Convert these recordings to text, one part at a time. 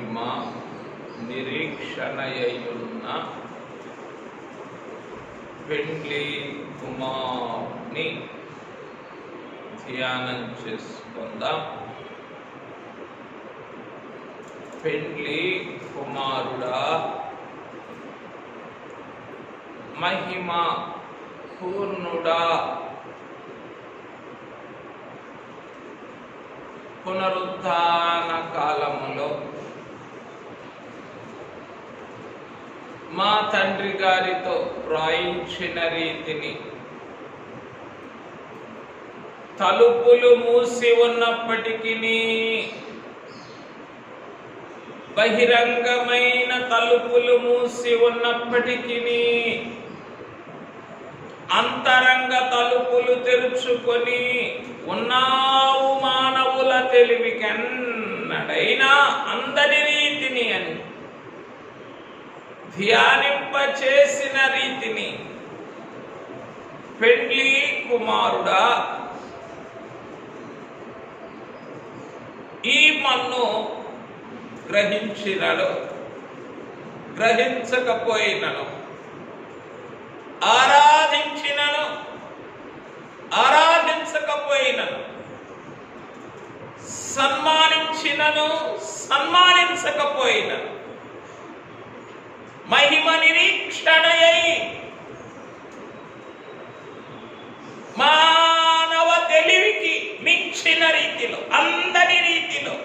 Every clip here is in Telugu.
మహిమ నిరీక్షణయయున్న పెండ్లి కుమారుని ధ్యానం చేసుకుందాం. పెండ్లి కుమారుడా, మహిమ పూర్ణుడా, పునరుత్థాన కాలములో మా తండ్రి గారితో వ్రాయించిన రీతిని తలుపులు మూసి ఉన్నప్పటికీ, బహిరంగమైన తలుపులు మూసి ఉన్నప్పటికీ అంతరంగ తలుపులు తెరుచుకొని ఉన్నావు మానవుల తెలివికెన్నడైనా అందరి రీతిని అని ధ్యానింపచేసిన రీతిని పెండ్లి కుమారుడా, ఈ మన్ను గ్రహించినను గ్రహించకపోయినను, ఆరాధించినను ఆరాధించకపోయినను, సన్మానించినను సన్మానించకపోయినను, మహిమ నిరీక్షణయై మానవ తెలివికి మించిన రీతిలో, అందరి రీతిలో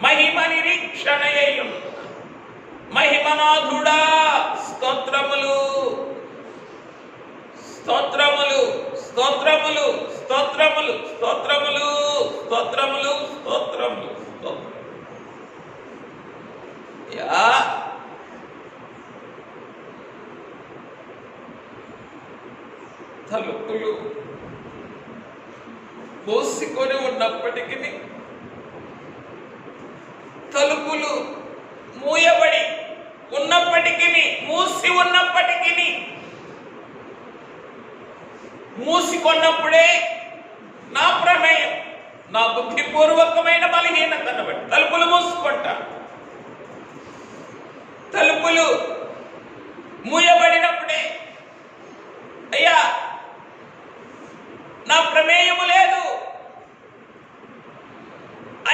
మహిమ నిరీక్షణయై ఉన్న మహిమనాథుడా, స్తోత్రములు స్తోత్రములు స్తోత్రములు స్తోత్రములు స్తోత్రములు స్తోత్రములు స్తోత్రములు స్తోత్రములు. తలుపులు పోసుకొని ఉన్నప్పటికీ, తలుపులు మూయబడి ఉన్నప్పటికీ, మూసి ఉన్నప్పటికీ, మూసికొన్నప్పుడే నా ప్రమేయం, నా బుద్ధిపూర్వకమైన బలహీనతను బట్టి తలుపులు మూసుకుంటా. తలుపులు మూయబడినప్పుడే అయ్యా నా ప్రమేయము లేదు,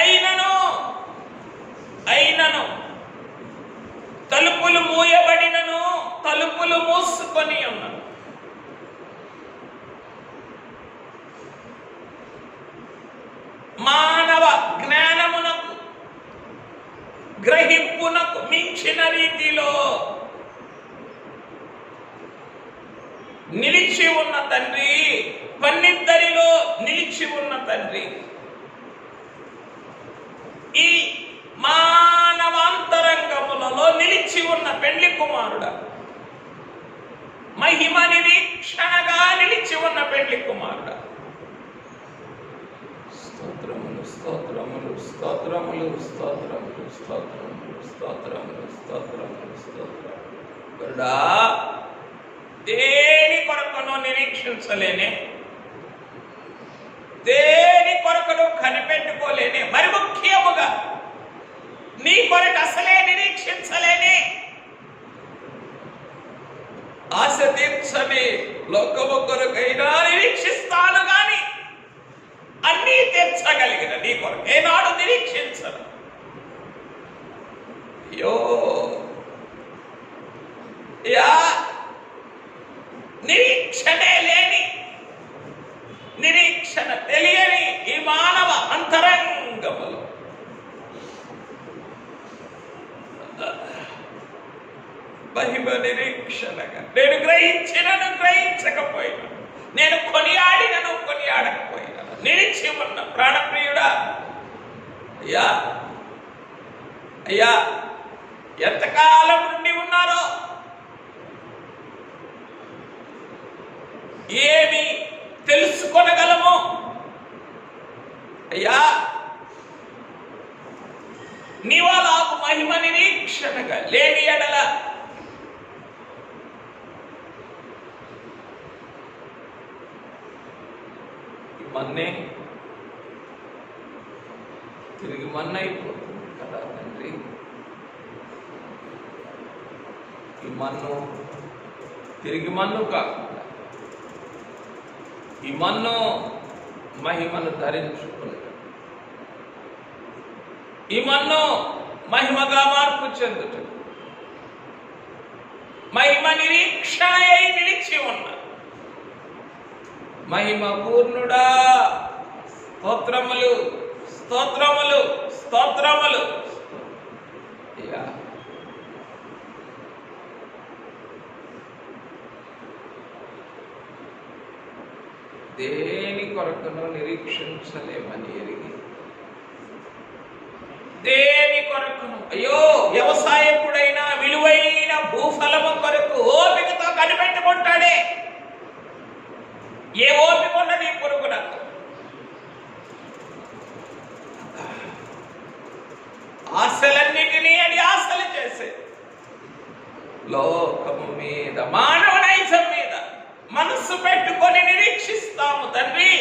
అయినను తలుపులు మూయబడినను తలుపులు మూసుకొని ఉన్నాను. మానవ జ్ఞానమునకు గ్రహింపునకు మించిన రీతిలో నిలిచి ఉన్న తండ్రి, పన్నిద్దరిలో నిలిచి ఉన్న తండ్రి, ఈ మానవాంతరంగములలో నిలిచి ఉన్న పెండ్లి కుమారుడా, మహిమ నిరీక్షణగా నిలిచి ఉన్న పెండ్లి కుమారుడా, స్తోత్రములు స్తోత్రములు స్తోత్రములు స్తోత్రములు స్తోత్రములు స్తోత్రములు స్తోత్రములు స్తోత్రములు. దేని కొరకును నిరీక్షించలేనే, దేని కొరకును కనిపెట్టుకోలేనే, మరి ముఖ్యముగా నీ కొరకు అసలే నిరీక్షించలేనే. ఆశ తీర్చని లోకము కొరకైనా నిరీక్షిస్తాను గాని అన్నీ తీర్చగలిగిన నీ కొరకు ఏనాడు నిరీక్షించను. అయ్యో నిరీక్షణే లేని, నిరీక్షణ తెలియని ఈ మానవ అంతరంగములో మహిమ నిరీక్షణగా నేను గ్రహించినను గ్రహించకపోయినా, నేను కొనియాడినను కొనియాడకపోయినా నిలిచి ఉన్న ప్రాణప్రియుడా, అయ్యా అయ్యా ఎంతకాలం నుండి ఉన్నారో, ఏమి తెలుసుకొనగలమో అయ్యా, నీవాలకు మహిమ నిరీక్షణగా లేని ఎడల మన్నే తిరిగి మన్నైపోతుంది. కదా తండ్రి. ఈ మన్ను తిరిగి మన్ను కాకుండా ఈ మన్ను మహిమను ధరించుకుని ఈ మన్ను మహిమగా మార్పు చెందుట మహిమ నిరీక్షణ నిలిచి ఉన్న మహిమ పూర్ణుడా స్తోత్రములు స్తోత్రములు స్తోత్రములు. దేని కొరకును నిరీక్షించలేమని ఎరిగి దేని కొరకును అయ్యో వ్యవసాయకుడైనా విలువైన భూఫలము కొరకు ఓపికతో కనిపెట్టుకుంటాడే. ఏ ఓపిక ఉన్నది పురుగు నాకు ఆశలన్నిటినీ అది ఆశలు చేసే లోకము మీద మానవ నైజం మీద మనస్సు పెట్టుకొని నిరీక్షిస్తాము తండ్రి.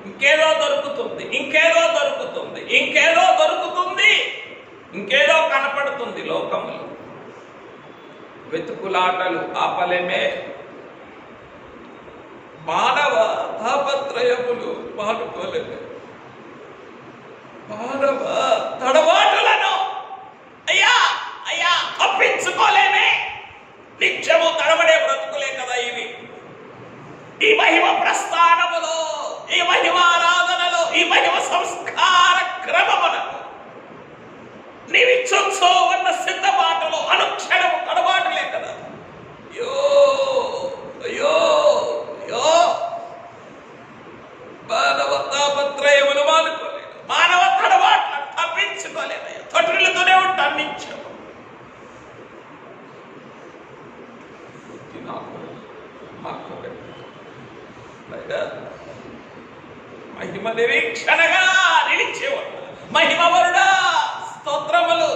ఇంకేదో దొరుకుతుంది, ఇంకేదో దొరుకుతుంది, ఇంకేదో దొరుకుతుంది, ఇంకేదో కనపడుతుంది. లోకములు వెతుకులాటలు ఆపలేమే. మానవ తాపత్రయములు మానుకోలేమే. మానవ తడబాటులను అయ్యా అయ్యా తప్పించుకోలేమే. నిత్యము తడబడే బ్రతుకులే కదా ఇవి. ఈ మహిమ ప్రస్థానములో, ఈ మహిమ ఆరాధనలో, ఈ మహిమ సంస్కార క్రమములకు నీవిచ్చో ఉన్న సిద్ధపాటులో అనుక్షణము తడబాటులే కదా. అయ్యో అయ్యో అయ్యో మానవ తాపత్రయములు మానుకోలేదు, మానవ తడబాట్లను తప్పించుకోలేదు. తొట్టిలతోనే ఉంటాను నిత్యం. మహిమ నిరీక్షణగా నిలిచేవాడు మహిమవరుడా స్తోత్రములు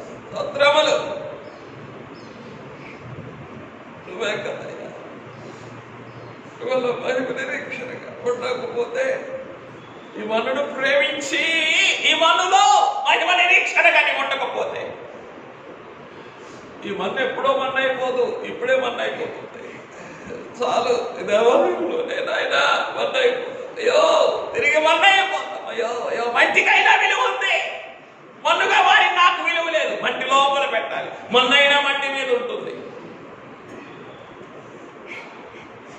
స్తోత్రములు. నువ్వే కదయ్యా. మహిమ నిరీక్షణగా ఉండకపోతే ఈ మనుడు ప్రేమించి ఈ మనులో మహిమ నిరీక్షణగా నీ ఉండకపోతే ఈ మన్ను ఎప్పుడో మన్నైపోదు, ఇప్పుడే మన్నైపోతుంది. చాలు దేవాలయంలోనే నాయన మన్నైపోతుంది. అయ్యో తిరిగి మన్నైపోతాం. అయ్యో అయ్యో మంటికైనా విలువ ఉంది, మన్నుగా వారి నాకు విలువ లేదు. మంటి లోపల పెట్టాలి, మన్నైనా మంటి మీద ఉంటుంది.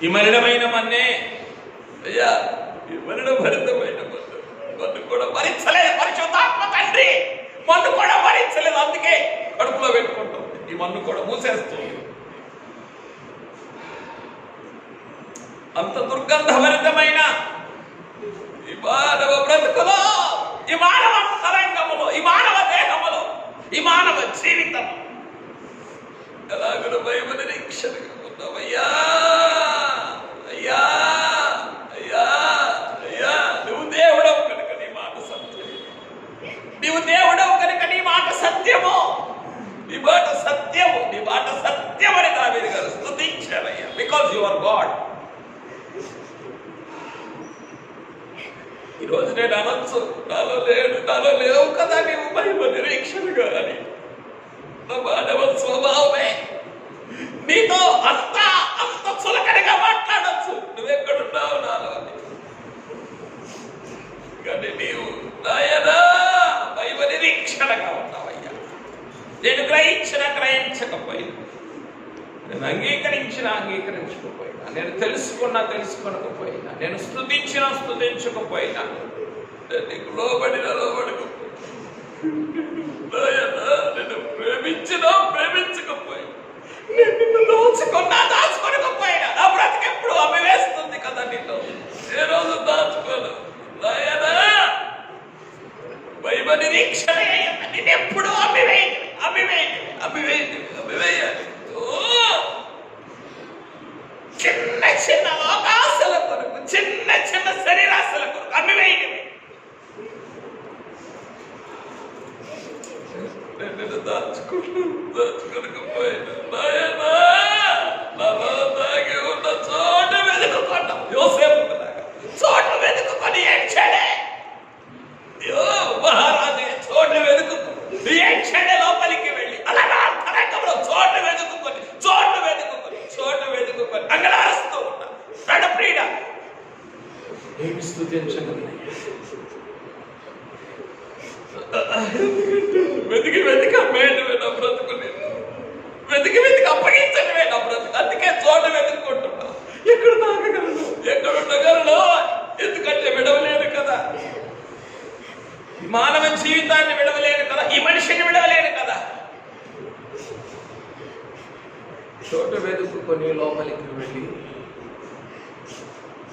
ఈ మలినమైన మన్నే అయ్యా, ఈ మలిన భరితమైన మన్ను కూడా భరించలేదు. పరిశుద్ధాత్మ తండ్రి మన్ను కూడా భరించలేదు, అందుకే కడుపులో పెట్టుకుంటుంది. ఈ మన్ను కూడా మూసేస్తుంది. అంత దుర్గంధభరితమైన ఈ మానవ బ్రతుకులో, ఈ మానవ తరంగములో, ఈ మానవ దేహములో, ఈ మానవ జీవితం ఎలాగో భయం నిరీక్షణగా ఉన్నావయ్యా. అయ్యా అయ్యా అయ్యా, నువ్వు దేవుడవు కనుక నీ మాట సత్యం. నీవు దేవుడవు కనుక నీ మాట సత్యము, నీ మాట సత్యము, నీ మాట సత్యమని దావీదు గారు స్తుతించారయ్యా. Because you are God. ఈరోజు నేను అనొచ్చు, నాలో లేడు, నాలో లేవు కదా నీవు మహిమ నిరీక్షణగా అని. నా మానవ స్వభావమే నీతో అంత అంత చులకనగా మాట్లాడచ్చు. నువ్వెక్కడున్నావు నాలో అని. కానీ నీవు నాయనా మహిమ నిరీక్షణగా ఉన్నావయ్యా. నేను గ్రహించకపోయినా, నేను అంగీకరించకపోయినా, నేను తెలుసుకోకపోయినా, నేను స్తుతించకపోయినా, నీకు లోబడకపోయినా, నేను ప్రేమించకపోయినా, నేను నిన్ను దాచుకోకపోయినా, నా బ్రతికెప్పుడు అమ్మివేస్తుంది కదా నిన్ను. ఏ రోజు దాచుకోను నాయనా. మహిమ నిరీక్షణ నిన్నెప్పుడు అమ్మివేయాలి. చిన్న చిన్న లోకాశల కొరకు, చిన్న చిన్న శరీరాశల కొరకు అమ్మివేయటమే. నేను దాచుకోకపోయినా నాయనా, నాలో దాగి ఉన్న చోట వెతుకుకున్నాం. యోసేపు చోట వెతుకుకొని ఏడ్చాడే. మహారాజు చోట చోటుని వెతుకుతూ ఏ క్షణ లోపలికి వెళ్ళి అలాగా అంతరంగంలో చోటు వెతుకుకొని అంగలారుస్తూ ఉన్నా ప్రియుడా, ఏమి స్తుతించగలనయ్యా? వెతికి అమ్మేయడమే నా బ్రతుకుని, వెతికి అప్పగించడమే నా బ్రతుకు. అందుకే చోటు వెతుక్కుంటున్నా. ఎక్కడ తాగగలను, ఎక్కడ ఉండగలను? ఎందుకంటే విడవలేను కదా, మానవ జీవితాన్ని విడవలేను కదా, ఈ మనిషిని విడవలేను కదా. చోటు వెతుక్కుని లోపలికి వెళ్ళి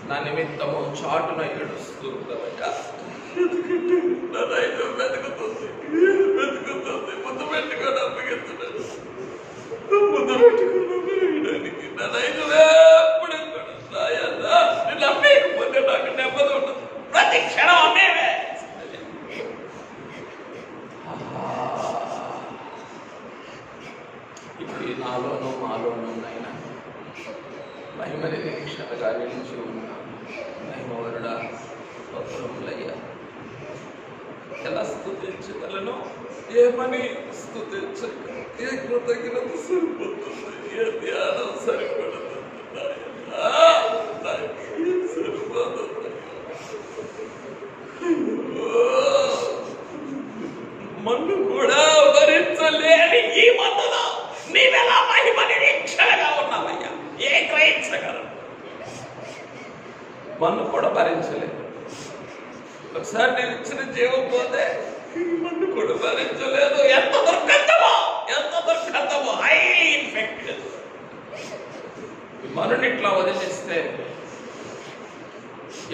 నా నిమిత్తము చాటున ఏడుస్తూ ఉందయ్యా. వెతుకుతుంది ముద్దు పెట్టుకొని అప్పగిస్తున్నాడు. ముద్దు పెట్టుకుని వేయడానికి నా రైతు ఎప్పుడు నిన్ను అమ్మేయకపోతే నాకు నెమ్మది ఉండదు. ప్రతి క్షణం అమ్మేవే. ఇప్పుడు నాలోనూ మాలోనూ నైనా మహిమని నిరీక్షణగా నిలిచి ఉన్నా మహిమవరుడా పౌరులయ్యా. ఎలా స్తుతించగలను? ఏమని స్తుతించగలను? ఏ కృతజ్ఞత సరిపోతుంది? ఏ ధ్యానం సరిపడుతుంది? సరిపోతుంది. మన్ను కూడా భరించలేని ఈ మన్నులో నీవెలా మహిమ నిరీక్షణగా ఉన్నావయ్యా? ఏ గ్రహించగలరు? మన్ను కూడా భరించలేదు. ఒకసారి నేను ఇచ్చిన జీవం పోతే మన్ను కూడా భరించలేదు. ఎంత దుర్గంధమో హై ఇన్ఫెక్టెడ్. మనుని ఇట్లా వదిలేస్తే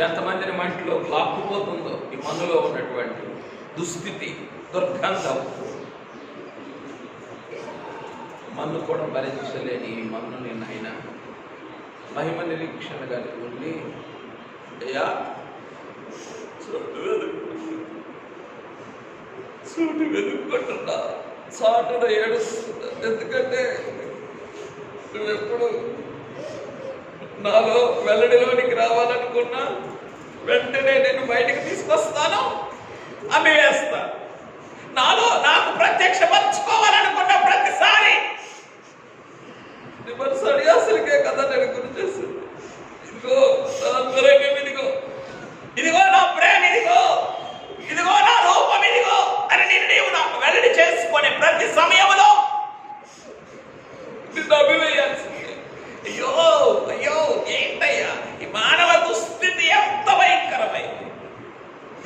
ఎంతమందిని మంటిలో లాక్కుపోతుందో ఈ మన్నులో ఉన్నటువంటి దుస్థితి, దుర్గంధం. మన్ను కూడా భరించలేని ఈ మన్నుని నాయన మహిమ నిరీక్షణగా ఉండి అయ్యా చోటు వెతుక్కుంటున్నా, చాటున ఏడుస్తున్నా. ఎందుకంటే నువ్వెప్పుడు నాలో వెల్లడిలోనికి రావాలనుకున్నా వెంటనే నేను బయటకు తీసుకొస్తాను, అమ్మి వేస్తా. నాలో నాకు ప్రత్యక్షపరచుకోవాలనుకున్న ప్రతిసారి అసలుకే కదా నేను గురి చేసింది. ఇదిగో నా త్వరగా ఇదిగో నా ప్రేమ, ఇదిగో నా రూపం, ఇదిగో అని నీవు నాకు వెల్లడి చేసుకునే ప్రతి సమయంలో నిన్ను అభివేయాల్సింది. అయ్యో ఏంటయ్యా ఈ మానవ దుస్థితి ఎంత భయంకరమైంది.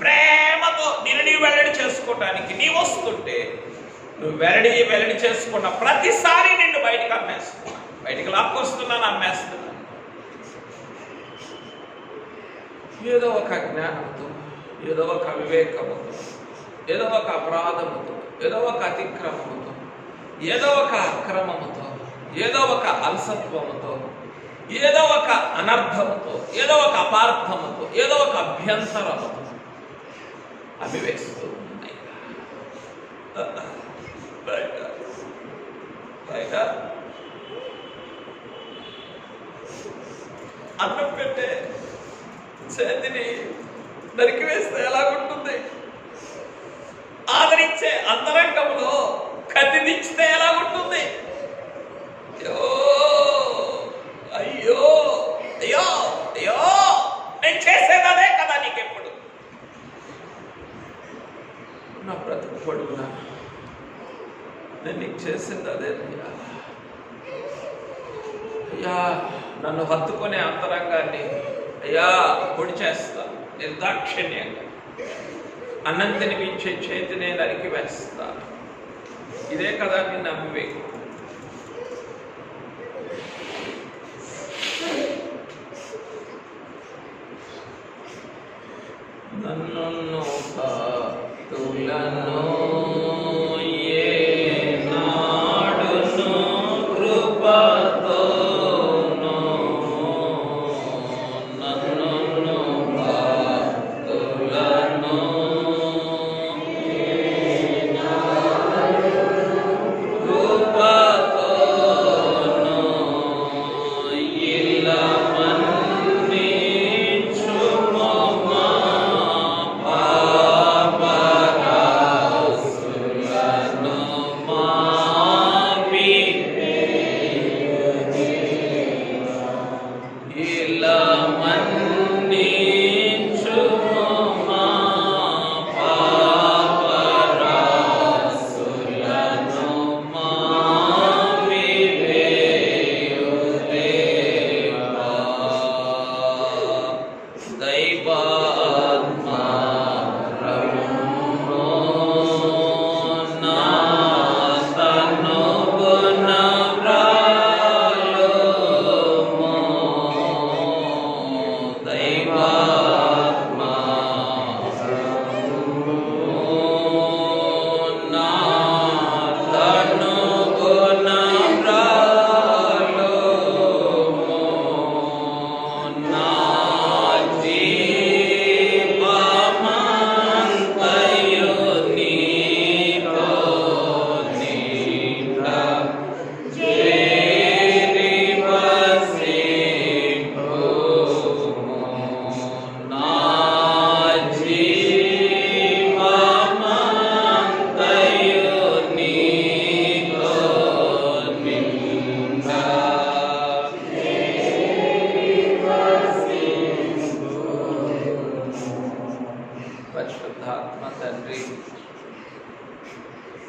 ప్రేమతో నిన్ను వెల్లడి చేసుకోవటానికి నీ వస్తుంటే నువ్వు వెల్లడి చేసుకున్న ప్రతిసారి నిన్ను బయటకు అమ్మేస్తున్నా, బయటకు లాక్కొస్తున్నాను, అమ్మేస్తున్నా. ఏదో ఒక అజ్ఞానంతో, ఏదో ఒక అవివేకముతో, ఏదో ఒక అపరాధముతో, ఏదో ఒక అతిక్రమముతో, ఏదో ఒక అక్రమముతో, ఏదో ఒక అలసత్వముతో, ఏదో ఒక అనర్థముతో, ఏదో ఒక అపార్థముతో, ఏదో ఒక అభ్యంతరముతో అభివేస్తూ ఉన్నాయి. అన్నం పెట్టే చేతిని నరికివేస్తే ఎలాగుంటుంది? ఆదరించే అంతరంగంలో కత్తి దించితే ఎలాగుంటుంది? అయ్యో నేను చేసేది అదే కదా. నీకెప్పుడు నా బ్రతుకు పొడుగునా నేను నీకు చేసింది అదే. అయ్యా నన్ను హత్తుకునే అంతరంగాన్ని అయ్యా పొడి చేస్తా, నిర్దాక్షిణ్యంగా అన్నం తినిపించే చేతినే నరికి వేస్తా. ఇదే కదా నిన్ను అవివేకం. నన్ను భక్తులను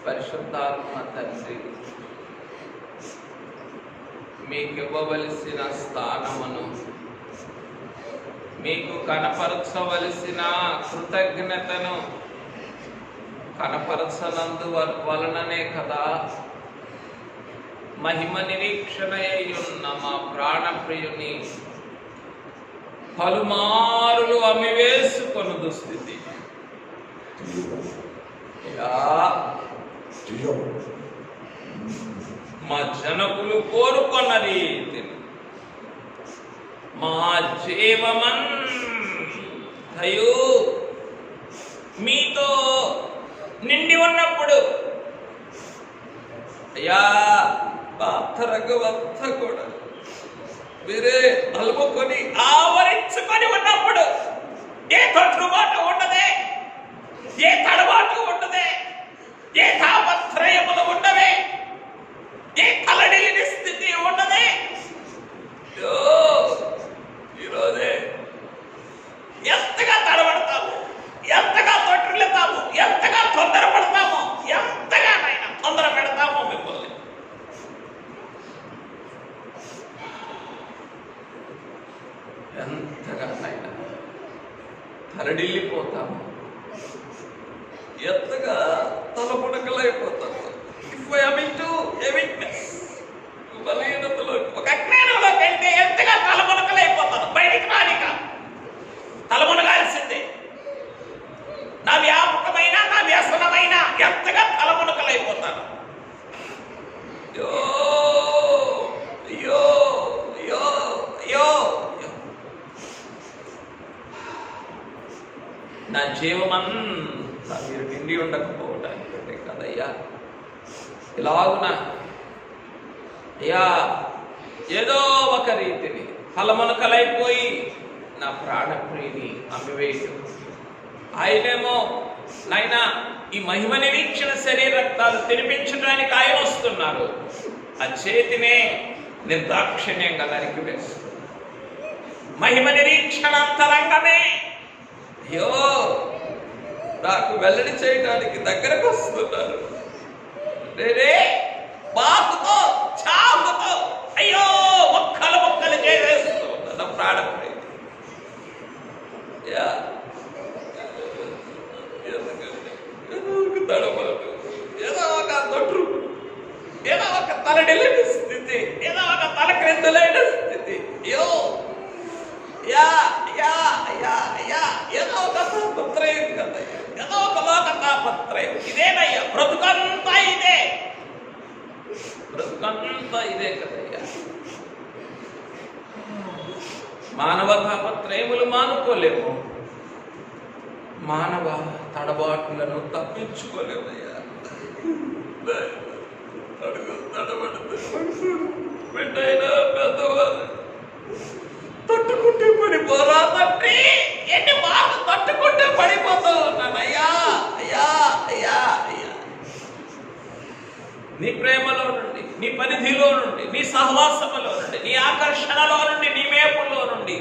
పరిశుద్ధాత్మ తండ్రి, మీకు ఇవ్వవలసిన స్థానమును, మీకు కనపరచవలసిన కృతజ్ఞతను కనపరచనందు వలననే కదా మహిమ నిరీక్షణ అయ్యున్న మా ప్రాణప్రియుని పలుమారులు అమ్మివేసుకొను దుస్థితి. మా జనకులు కోరుకున్న రీతిని మా జీవమంతయు మీతో నిండి ఉన్నప్పుడు అయ్యా పాత్రగవంత కూడా మీరే అలుముకొని ఆవరించుకొని ఉన్నప్పుడు ఏ తొట్టుబాటు ఉండదే, ఏ తడబాటు ఉండదే, ఏ తాపత్రయములు ఉండవే, ఏ కలడిలిని స్థితి ఉండదే. ఈరోజే ఎంతగా తడబడతాము, ఎంతగా తొట్టిల్లుతాము, ఎంతగా తొందరపడతాము, ఎంతగా నాయన తొందర పెడతామో మిమ్మల్ని. ఎంతగా నాయన తలడిల్లిపోతాము, ఎంతగా తలపుడకలైపోతాము. బలహీనతలో ఒక అజ్ఞానంలోకి వెళ్తే ఎంతగా తలమునకలైపోతాను. బయటికి రానిక తలమునగాల్సిందే. నా వ్యాపకమైన నా వ్యసనమైన ఎంతగా తలమునకలైపోతాను. అయ్యో అయ్యో అయ్యో అయ్యో నా జీవమంతా మీరు నిండి ఉండకపోవడానికి కదయ్యా ఇలాగున అయ్యా ఏదో ఒక రీతిని ఫలమునకలైపోయి నా ప్రాణప్రియుని అమ్మివేయటం. ఆయనేమో నాయన ఈ మహిమ నిరీక్షణ శరీరక్తాలు తినిపించడానికి ఆయన వస్తున్నారు. ఆ చేతినే నిర్దాక్షిణ్యంగా నరికి వేస్తున్నారు. మహిమ నిరీక్షణ అంతరంగమే అయ్యో నాకు వెల్లడి చేయడానికి దగ్గరకు వస్తున్నారు. నేనే బాకుతో చాకుతో అయ్యో మొక్కలు మొక్కలు చేసేస్తూ నా ప్రాణప్రియుని. తడబడు, ఏదో ఒక తొట్టు, ఏదో ఒక తలడిల్లిన స్థితి, ఏదో ఒక తలక్రిందులైన స్థితి. అయ్యో యా యా యా యా ఏదో ఒక తాపత్రయం కదయ్యా, ఏదో ఒక లోక తాపత్రయం. ఇదేనయ్యా బ్రతుకంతా ఇదే, బ్రతుకంతా ఇదే కదయ్యా. మానవ తాపత్రయములు మానుకోలేము, మానవ తడబాటులను తప్పించుకోలేమయ్యా. అడుగు తడబడుతూ పెట్టైనా పెద్దవాళ్ళు తట్టుకుంటే పడిపోరా తండ్రి, ఎన్ని మార్లు తట్టుకుంటే పడిపోతావు ఉన్నానయ్యా. అయ్యా అయ్యా అయ్యా నీ ప్రేమలో నుండి, నీ పరిధిలో నుండి, నీ సహవాసములో నుండి, నీ ఆకర్షణలో నుండి, నీ మేపులో నుండి,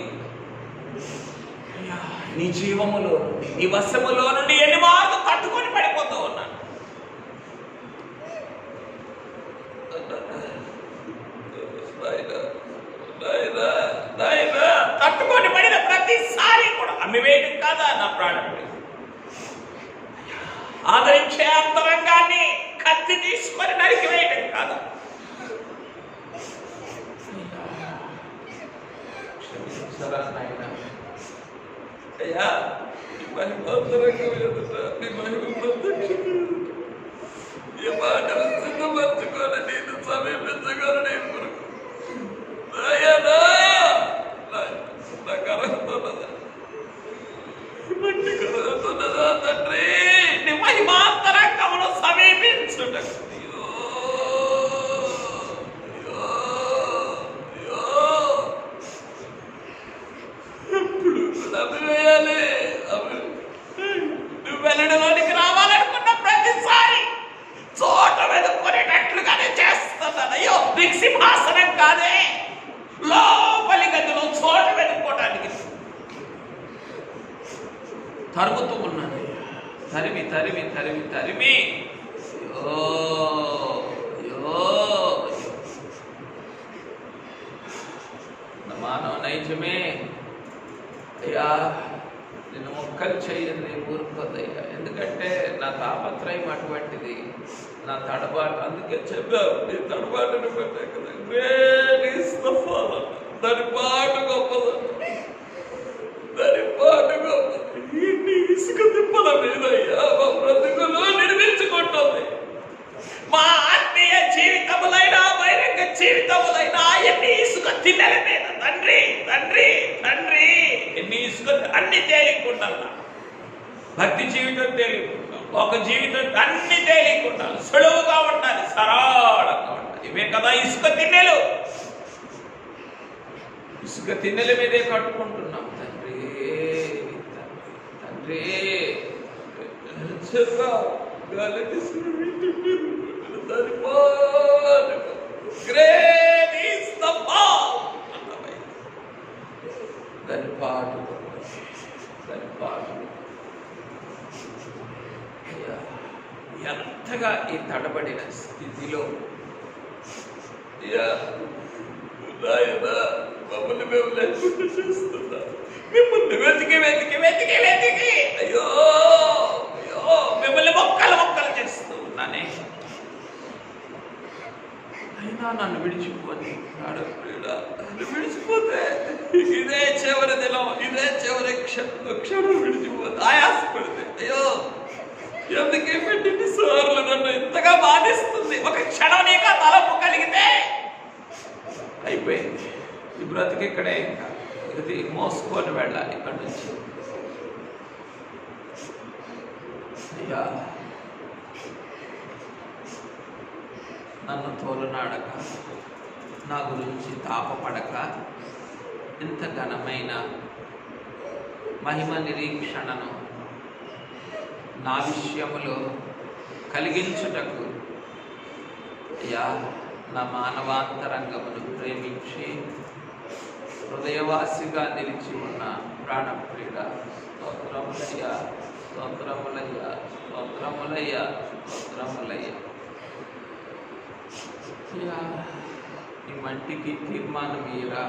నీ జీవములో నుండి, నీ వశములో నుండి ఎన్ని మార్లు తట్టుకొని పడిపోతూ ఉన్నాను. తట్టుకొని పడిన ప్రతిసారి కూడా అమ్మివేయడం కాదా నా ప్రాణప్రియుడు? ఆదరించే అంతరంగాన్ని కత్తి తీసుకొని నరికివేయడం కాదా? క్షమించరా నాయనా. అయ్యా ఈ మహిమాంతరంగం ఎదుట, నీ మహిమ ప్రత్యక్షం ఈ మాటలు సిద్ధపరచుకొని నేను సమీపించగలనే కొరకు నాయనా నాకు అర్హతున్నదా, మట్టి కలుగుతున్నదా తండ్రి నీ మహిమాంతరంగమును సమీపించుటకు. అయ్యో అయ్యో అయ్యో ఎప్పుడు అభివేయాలి. నువ్వు వెల్లడిలోనికి రావాలనుకున్న ప్రతిసారి చోట వెతుక్కునేటట్లుగానే చేస్తున్నాను. అయ్యో నీకు సింహాసనం కాదే, లోపలి గదిలో చోట వెతుక్కోవడానికి తరుముతూ ఉన్నాను. తరిమి తరిమి తరిమి తరిమి అయ్యో అయ్యో మానవ నైజమే అయ్యా, నిన్ను మొక్కలు చేయని ఊరుకోదయ్యా. ఎందుకంటే నా తాపత్రయం అటువంటిది, నా తడబాటు. అందుకే చెప్పావు, నీ తడబాటును పెట్టే కదా. Great is the fall. దాని పాటు గొప్పది, దాని పాటు గొప్పది. నీ ఇసుక తిప్పల మీద అయ్యా మా బ్రతుకులు నిర్మించుకుంటుంది. మా ఆత్మీయ జీవితములైనా బహిరంగ జీవితములైనా ఎన్ని ఇసుక తిన్నెల మీద తండ్రి తండ్రి తండ్రి, ఎన్ని ఇసుక అన్ని తేలికుండాలి. భక్తి జీవితం తేలికుండాలి, ఒక జీవితం అన్ని తేలికుండాలి, సులువుగా ఉండాలి, సరళంగా ఉండాలి. ఇవే కదా ఇసుక తిన్నెలు. ఇసుక తిన్నెల మీదే కట్టుకుంటున్నాం తండ్రి తండ్రి. Great is the fall. దాని పాటు ఎంతగా ఈ తడబడిన స్థితిలో మమ్మల్ని మేము లేకుండా చేస్తున్నా. మిమ్మల్ని వెతికి వెతికి వెతికి వెతికి అయ్యో అయ్యో మిమ్మల్ని మొక్కలు మొక్కలు చేస్తూ ఉన్నానే. అయినా నన్ను విడిచిపోతే నన్ను విడిచిపోతే ఇదే చివరి దినం, ఇదే చివరి క్షణం విడిచిపోతే ఆయాసపడితే అయ్యో ఎందుకే పెట్టింది సార్లు నన్ను ఇంతగా బాధిస్తుంది. ఒక క్షణం నీకు తలపు కలిగితే అయిపోయింది. ఈ బ్రతికి ఇక్కడే ఇంకా ఇది మోసుకొని వెళ్ళాలి ఇక్కడి నుంచి. అయ్యా నన్ను తోలునాడక, నా గురించి తాపపడక, ఇంత ఘనమైన మహిమ నిరీక్షణను నా విషయములో కలిగించుటకు అయ్యా నా మానవాంతరంగమును ప్రేమించి హృదయవాసిగా నిలిచి ఉన్న ప్రాణప్రియుడా స్తోత్రములయ్యా స్తోత్రములయ్యా స్తోత్రములయ్యా స్తోత్రములయ్యా. ఈ మంటికి తీర్మానం ఇయ్యరా,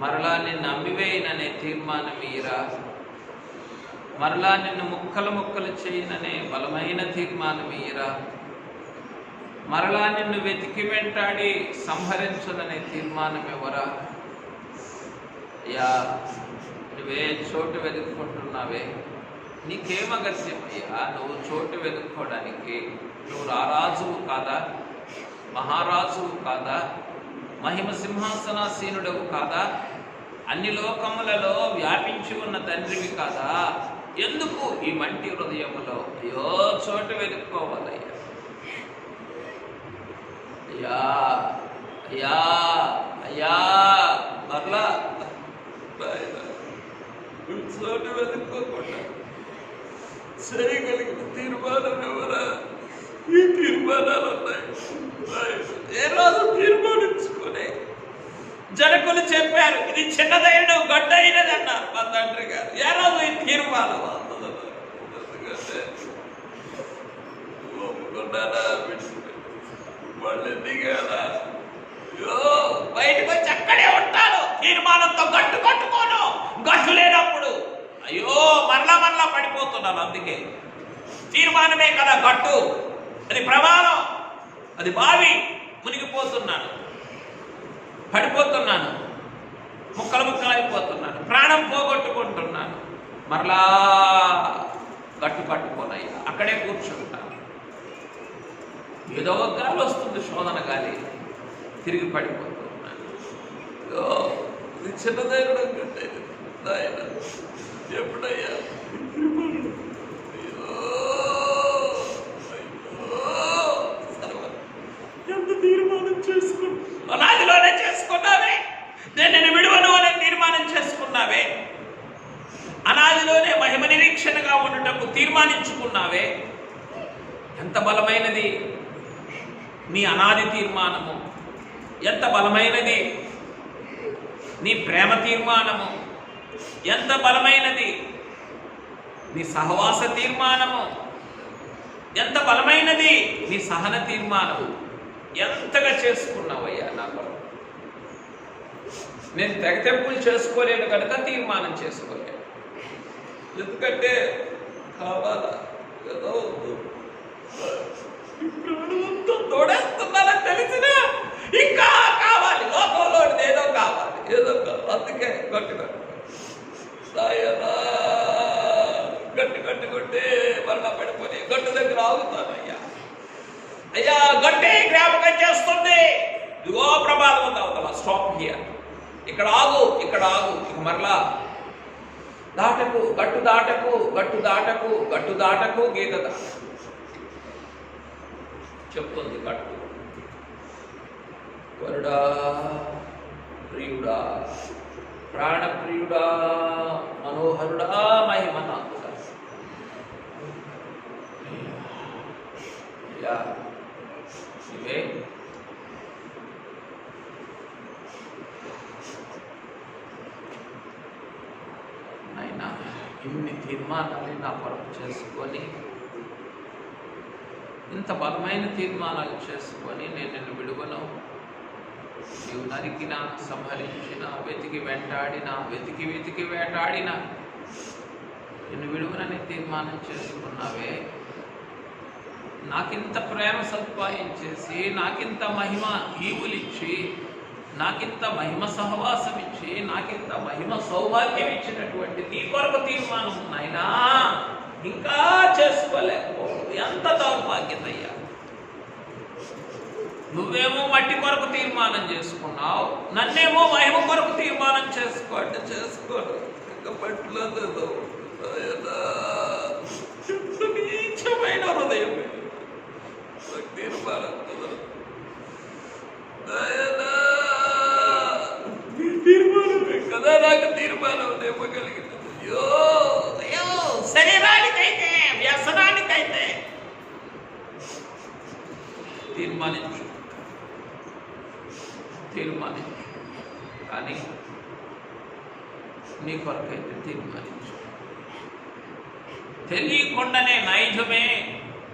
మరలా నిన్ను నమ్మివేయననే తీర్మానం ఇయ్యరా, మరలా నిన్ను ముక్కలు ముక్కలు చేయననే బలమైన తీర్మానం ఇయ్యరా, మరలా నిన్ను వెతికి వెంటాడి సంహరించదనే తీర్మానం ఎవరా. అయ్యా నువ్వే చోటు వెతుక్కుంటున్నావే, నీకేమగత్యమయ్యా? నువ్వు చోటు వెతుక్కోవడానికి నువ్వు రారాజువు కాదా, మహారాజువు కాదా, మహిమ సింహాసనాసీనుడవు కాదా, అన్ని లోకములలో వ్యాపించి ఉన్న తండ్రివి కాదా? ఎందుకు ఈ మంటి హృదయములో అయ్యో చోటు వెతుక్కోవాలయ్యా. అయ్యా అయ్యా అయ్యా మరలా చోటు వెతుక్కోకుండా చేయగలిగిన తీర్మానం ఎవరా? ఈ తీర్మానాలు ఉన్నాయి. ఏ రోజు తీర్మానించుకునే జనకులు చెప్పారు ఇది చిన్నదైన గడ్డ అయినది అన్నారు మా తండ్రి గారు. ఏ రోజు ఈ తీర్మానం ఎందుకంటే ఒప్పుకున్నానా వాళ్ళు దిగానా బయటకు వచ్చి అక్కడే ఉంటాను. తీర్మానంతో గట్టు కట్టుకోను. గట్టు లేనప్పుడు అయ్యో మరలా మరలా పడిపోతున్నాను. అందుకే తీర్మానమే కదా గట్టు, అది ప్రమాదం, అది బావి. మునిగిపోతున్నాను, పడిపోతున్నాను, ముక్కలు ముక్కలు అయిపోతున్నాను, ప్రాణం పోగొట్టుకుంటున్నాను. మరలా గట్టు కట్టుకోనయ్యా అక్కడే కూర్చుంటాను. ఏదో ఒక గాలి వస్తుంది, శోధన గాలి, తిరిగి పడిపోతున్నాను. ఇది చిన్నదైన కంటే నాయన ఎప్పుడయ్యా ఎంత తీర్మానం చేసుకున్నా, అనాదిలోనే చేసుకున్నావే. నేను విడువను అనే తీర్మానం చేసుకున్నావే. అనాదిలోనే మహిమ నిరీక్షణగా ఉండటకు తీర్మానించుకున్నావే. ఎంత బలమైనది నీ అనాది తీర్మానము, ఎంత బలమైనది నీ ప్రేమ తీర్మానము, ఎంత బలమైనది నీ సహవాస తీర్మానము, ఎంత బలమైనది నీ సహన తీర్మానం. ఎంతగా చేసుకున్నావయ్యా నా కొరకు. నేను తెగతెంపులు చేసుకోలేను కనుక తీర్మానం చేసుకోలేను. ఎందుకంటే కావాలా ఏదో తోడేస్తున్నానని తెలిసిన ఇంకా కావాలి, లోకంలో ఏదో కావాలి, ఏదో కావాలి. అందుకే గట్టిగా గట్టి గట్టి కొట్టే మరణ పడిపోయి గట్టు దగ్గర ఆగుతానయ్యా. అయ్యా గట్టి జ్ఞాపకం చేస్తుంది. ఇదిగో ప్రమాదం ఉంది అవతల. Stop here. ఇక్కడ ఆగు, ఇక్కడ ఆగు. ఇక మరలా దాటకు, గట్టు దాటకు, గట్టు దాటకు, గట్టు దాటకు, గీత దాటకు చెప్తుంది గట్టు. వరుడా, ప్రియుడా, ప్రాణప్రియుడా, మనోహరుడా, మహిమనాథుడా, ఇవే అయినా ఇన్ని తీర్మానాలు నా కొరకు చేసుకొని, ఇంత బలమైన తీర్మానాలు చేసుకొని నేను నిన్ను విడువను. నీవు నరికిన, సంహరించిన, వెతికి వెంటాడిన, వెతికి వేటాడిన నిన్ను విడువనని తీర్మానం చేసుకున్నావే. నాకింత ప్రేమ సదుపాయం చేసి, నాకింత మహిమ ఈవులిచ్చి, నాకింత మహిమ సహవాసం ఇచ్చి, నాకింత మహిమ సౌభాగ్యం ఇచ్చినటువంటి నీ కొరకు తీర్మానం నాయనా ఇంకా చేసుకోలేకపోవడం ఎంత దౌర్భాగ్యతయ్యా. నువ్వేమో మట్టి కొరకు తీర్మానం చేసుకున్నావు, నన్నేమో మహిమ కొరకు తీర్మానం చేసుకోండి. చేసుకోండి ఇంకా పట్లేదు. నీచమైన హృదయం తీర్మానం కదా నాకు తీర్మానం ఇవ్వగలిగింది. అయ్యో శరీరానికైతే వ్యసనానికైతే తీర్మానించు, కానీ నీ కొరకైతే తీర్మానించు. తెలియకుండానే నైజమే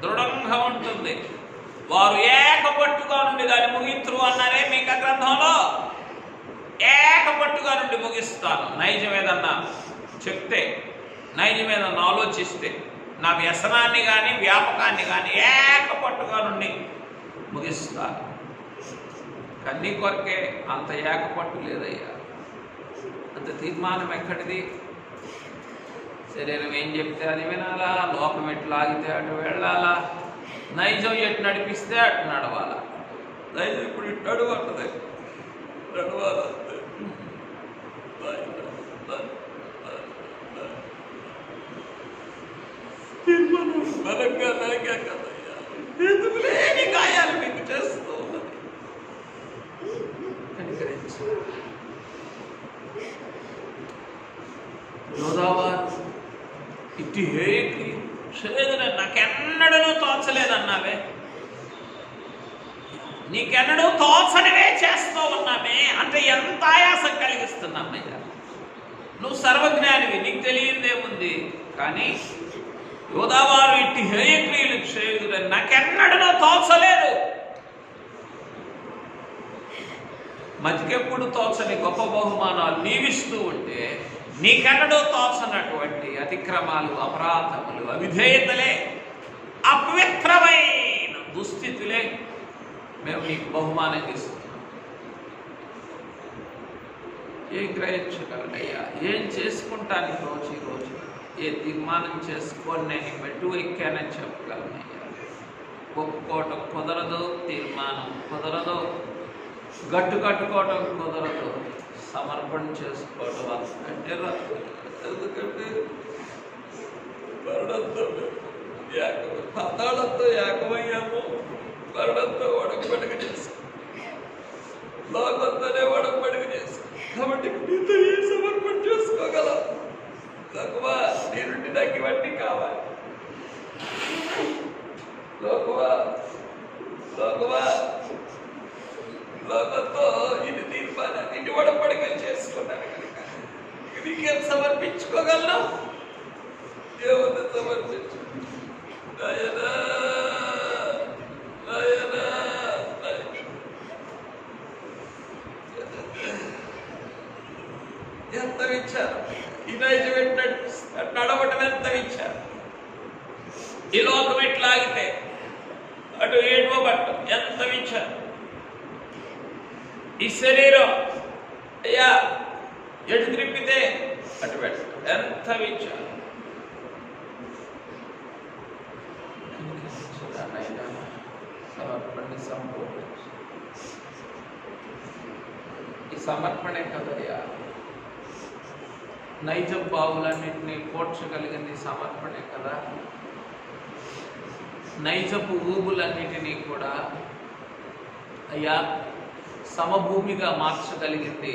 దృఢంగా ఉంటుంది. వారు ఏకపట్టుగా నుండి దాన్ని ముగింతురు అన్నారే మీక గ్రంథంలో. ఏకపట్టుగా నుండి ముగిస్తాను. నైజం ఏదన్నా చెప్తే, నైజం ఏదన్నా ఆలోచిస్తే, నా వ్యసనాన్ని కానీ వ్యాపకాన్ని కానీ ఏకపట్టుగా నుండి ముగిస్తాను. కన్నీ కొరకే అంత ఏకపట్టు లేదయ్యా. అంత తీర్మానం ఎక్కడిది? శరీరం ఏం చెప్తే అది వినాలా, లోకం ఎట్లా ఆగితే అటు వెళ్ళాలా, నైజం ఎటు నడిపిస్తే అటు నడవాలా. నైజం ఇప్పుడు ఇటు నడవంటది, నడవాలా. తీర్మానం బలంగా లేక కదయ్యా, ఎందుకు లేని గాయాలు మీకు చేస్తూ ఉన్నది. కనికరించు. యోధావారు ఇటు హేకి చేదున నాకెన్నడూ తోచలేదన్నావే, నీకెన్నడూ తోచనివే చేస్తూ ఉన్నామే అంటే ఎంత ఆయాసం కలిగిస్తున్నామయ్యా. నువ్వు సర్వజ్ఞానివి, నీకు తెలియదేముంది. కానీ యోధావారు ఇట్టి హేయక్రియలు చేయుదురని నాకెన్నడూ తోచలేదు. మతికెప్పుడు తోచని గొప్ప బహుమానాలు నీవిస్తూ ఉంటే, నీకెన్నడూ తోచనటువంటి అతిక్రమాలు, అపరాధములు, అవిధేయతలే, అపవిత్రమైన దుస్థితులే మేము నీకు బహుమానంగా ఇస్తున్నాం. ఏం గ్రహించగలనయ్యా, ఏం చేసుకుంటానికి రోజు ఈ రోజు ఏ తీర్మానం చేసుకొని నేను మెట్టు ఎక్కానని చెప్పగలనయ్యా. ఒప్పుకోవటం కుదరదు, తీర్మానం కుదరదు, గట్టు కట్టుకోవటం కుదరదు, సమర్పణ చేసుకోవటం అంటే ఎందుకంటే మరణంతో పాతాళంతో ఏకమయ్యాము, మరణంతో ఒడకబడిక చేశాం, లోకంతోనే ఒడకబడిక చేశాం. కాబట్టి నీతో ఏ సమర్పణ చేసుకోగలం? లోకమా నీ నుండి నాకు ఇవన్నీ కావాలి. లోకమా లోకంతో ఇది తీర్మానం, ఇటు ఒడకబడికలు చేసుకున్నాను కనుక నీకేం సమర్పించుకోగలను? దేవుని సమర్పించు. లాగితే అటు ఏటో పట్టు, ఎంత విచారం. ఈ శరీరం అయ్యా ఎటు త్రిప్పితే అటు పెట్ట, ఎంత విచారం. సమర్పణ సంపూర్ణ ఈ సమర్పణే కదయ్యా నైజ బావులన్నింటినీ పోడ్చగలిగింది సమర్పణే కదా. నైజపు ఊబులన్నిటినీ కూడా అయ్యా సమభూమిగా మార్చగలిగింది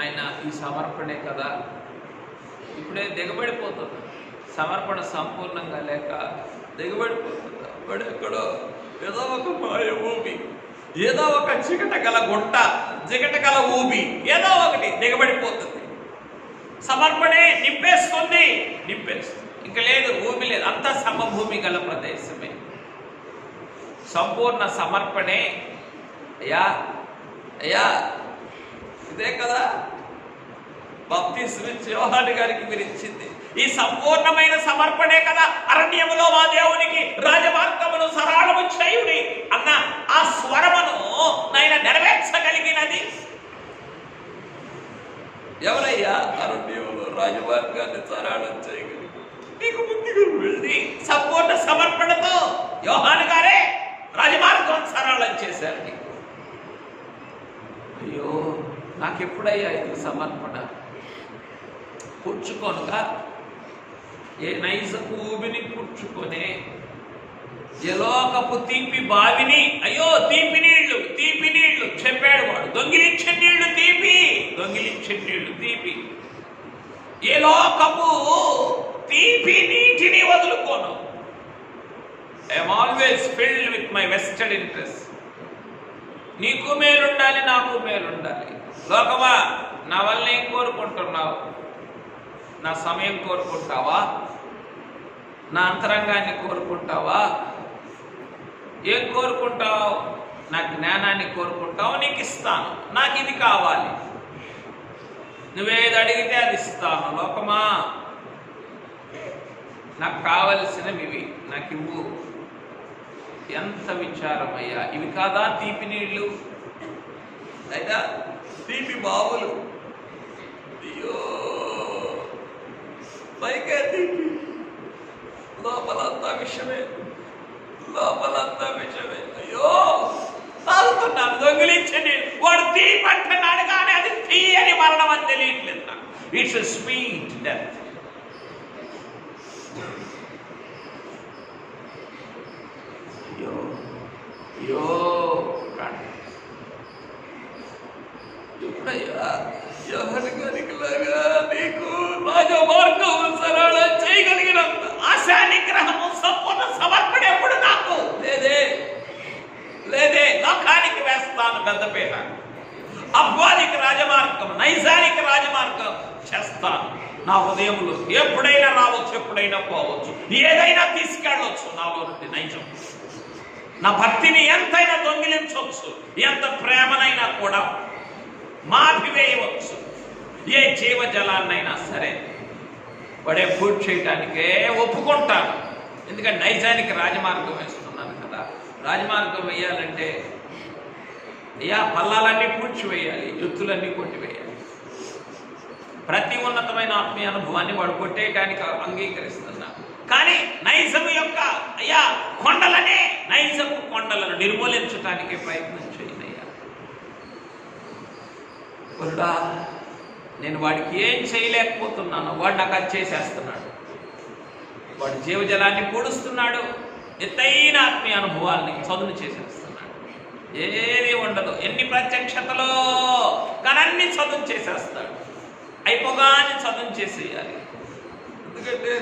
ఆయన ఈ సమర్పణే కదా. ఇప్పుడే దిగబడిపోతుంది, సమర్పణ సంపూర్ణంగా లేక దిగబడిపోతుంది. అప్పుడు ఎక్కడో ఏదో ఒక మాయ ఊబి, ఏదో ఒక చికట గల గుంట, చికట గల ఊబి, ఏదో ఒకటి దిగబడిపోతుంది. సమర్పణే నింపేస్తుంది, ఇంక లేదు, భూమి లేదు, అంతా సమభూమి గల ప్రదేశమే. సంపూర్ణ సమర్పణే అయ్యా అయ్యా ఇదే కదా బాప్తిస్మం యోహాను గారికి మీరు ఇచ్చింది. ఈ సంపూర్ణమైన సమర్పణే కదా అరణ్యములో మా దేవునికి రాజమార్గమును సరళము చేయుడి అన్న ఆ స్వరమును నాయన నెరవేర్చగలిగినది ఎవరయ్యా? అరణ్యంలో రాజమార్గాన్ని సరళం చేయగలిగి నీకు ముందుగా వెళ్ళి సంపూర్ణ సమర్పణతో యోహాను గారే రాజమార్గం సరళం చేశారు నీకు. అయ్యో నాకెప్పుడయ్యా ఇది సమర్పణ? కూర్చుకోనుగా ఏ నైజపు ఊబిని కూర్చుకొనే ఎలోకపు తీపి బావిని, అయ్యో తీపి నీళ్లు చెప్పాడు వాడు. దొంగిలించే నీళ్లు తీపి, ఏ లోకపు తీపి నీటిని వదులుకోను. I'm always filled with my vested interest. నీకు మేలుండాలి, నాకు మేలుండాలి. లోకమా నా వల్ల ఏం కోరుకుంటున్నావు? నా సమయం కోరుకుంటావా? నా అంతరంగాన్ని కోరుకుంటావా? ఏం కోరుకుంటావు? నా జ్ఞానాన్ని కోరుకుంటావు, నీకు ఇస్తాను. నాకు ఇది కావాలి, నువ్వేది అడిగితే అది ఇస్తాను. లోకమా నాకు కావలసినవి ఇవి, నాకు ఇవ్వు. ఎంత విచారమయ్యా! ఇవి కాదా తీపి నీళ్ళు, అయినా తీపి బావులు. అయ్యో పైకే తీపి, లోపలంతా విషమే. అయ్యో తాగుతున్నాను, దొంగిలించే నీళ్ళు. వాడు తీపి అంటున్నాడు కానీ అది తీయని మరణం అని తెలియట్లేదు నాకు. It's a sweet death. అయ్యో ఎప్పుడయ్యా యోహాను గారికి లాగా నీకు రాజమార్గం సరళం చేయగలిగినంత ఆశా నిగ్రహము సంపూర్ణ సమర్పణ ఎప్పుడు నాకు లేదే. లోకానికి వేస్తాను పెద్దపేట, అవ్వానికి రాజమార్గం, నైజానికి రాజమార్గం చేస్తాను. నా హృదయంలో ఎప్పుడైనా రావచ్చు, ఎప్పుడైనా పోవచ్చు, ఏదైనా తీసుకెళ్ళవచ్చు. నాలో నుండి నైజం, నా భక్తిని ఎంతైనా దొంగిలించవచ్చు, ఎంత ప్రేమనైనా కూడా మాపివేయవచ్చు. ఏ జీవజలాన్నైనా సరే వాడే పూర్తి చేయడానికే ఒప్పుకుంటాను. ఎందుకంటే నైజానికి రాజమార్గం వేస్తున్నాను కదా. రాజమార్గం వేయాలంటే అయ్యా పల్లాలన్నీ పూడ్చివేయాలి, ఎత్తులన్నీ కొట్టివేయాలి. ప్రతి ఉన్నతమైన ఆత్మీయ అనుభవాన్ని వాడు కొట్టేయటానికి అంగీకరిస్తున్నా. కానీ నైజము యొక్క అయ్యా కొండలనే, నైజము కొండలను నిర్మూలించటానికి ప్రయత్నం చేయనయ్యా. వరుడా నేను వాడికి ఏం చేయలేకపోతున్నాను, వాడు నాకు అది చేసేస్తున్నాడు. వాడు జీవజలాన్ని పూడుస్తున్నాడు, ఎత్తైన ఆత్మీయ అనుభవాల్ని చదును చేసేస్తున్నాడు. ఏది ఉండదు, ఎన్ని ప్రత్యక్షతలో కానీ చదును చేసేస్తాడు. అయిపోగానే చదును చేసేయాలి. ఎందుకంటే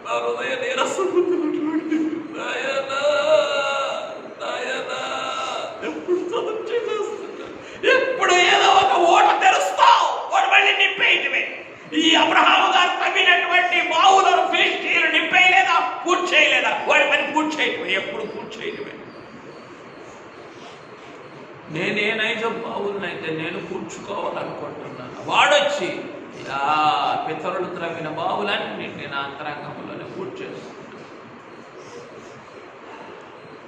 నా హృదయ నీరసం ఎప్పుడు చదువు చేసేస్తున్నా, ఎప్పుడు ఏదో ఒక ఓట తెరుస్తావు, వాడు మళ్ళీ నింపేయటమే. ఈ అబ్రహాము గారు తవ్వినటువంటి బావులను ఫిలిష్తీయులు నింపేయలేదా, పూర్తి చేయలేదా? వాడి పని పూర్తి చేయటమే, ఎప్పుడు పూర్తి చేయటమే. నేనే నైజం బావులనైతే నేను కూర్చుకోవాలనుకుంటున్నాను. వాడొచ్చి పితరులు త్రవ్విన బావులన్నింటినీ నా అంతరంగంలోనే పూర్తి చేస్తున్నాను.